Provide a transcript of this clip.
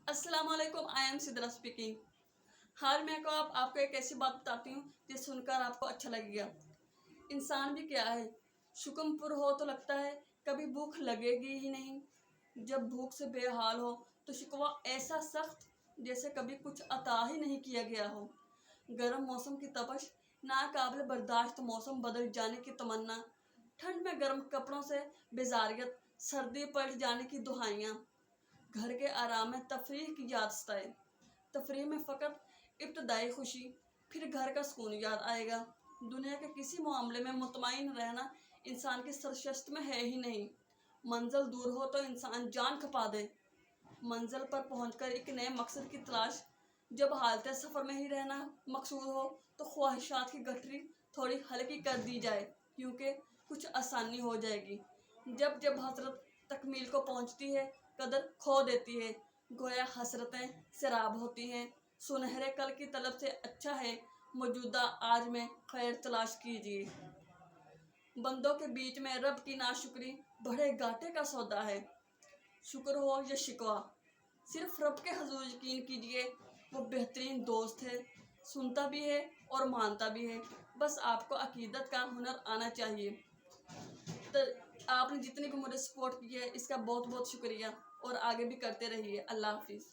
अस्सलाम वालेकुम, I am Sidra speaking. हाल मैं आपको एक ऐसी बात बताती हूँ जिसे सुनकर आपको अच्छा लगेगा। इंसान भी क्या है, शुक्र हो तो लगता है कभी भूख लगेगी ही नहीं। जब भूख से बेहाल हो तो शिकवा ऐसा सख्त जैसे कभी कुछ अता ही नहीं किया गया हो। गर्म मौसम की तपश, नाकाबिल बर्दाश्त मौसम बदल जाने की तमन्ना, ठंड में गर्म कपड़ों से बेजारियत, सर्दी पलट जाने की दुहाइयाँ, घर के आराम में तफरीह की याद सताए। तफरीह में फ़कत इब्तदाई खुशी, फिर घर का सुकून याद आएगा। दुनिया के किसी मामले में मुतमईन रहना इंसान की सरशस्त में है ही नहीं। मंजिल दूर हो तो इंसान जान खपा दे। मंजिल पर पहुंचकर एक नए मकसद की तलाश, जब हालत सफ़र में ही रहना मकसूद हो तो ख्वाहिशात की गठरी थोड़ी हल्की कर दी जाए, क्योंकि कुछ आसानी हो जाएगी। जब जब हसरत तकमील को पहुंचती है, कदर खो देती है, गोया हसरतें सैराब होती हैं। सुनहरे कल की तलब से अच्छा है मौजूदा आज में खैर तलाश कीजिए। बंदों के बीच में रब की नाशुक्री बड़े घाटे का सौदा है। शुक्र हो या शिकवा, सिर्फ रब के हजूर यकीन कीजिए, वो बेहतरीन दोस्त है, सुनता भी है और मानता भी है। बस आपको अकीदत का हुनर आना चाहिए। तो आपने जितनी भी मुझे सपोर्ट की है इसका बहुत बहुत शुक्रिया, और आगे भी करते रहिए। अल्लाह हाफिज़।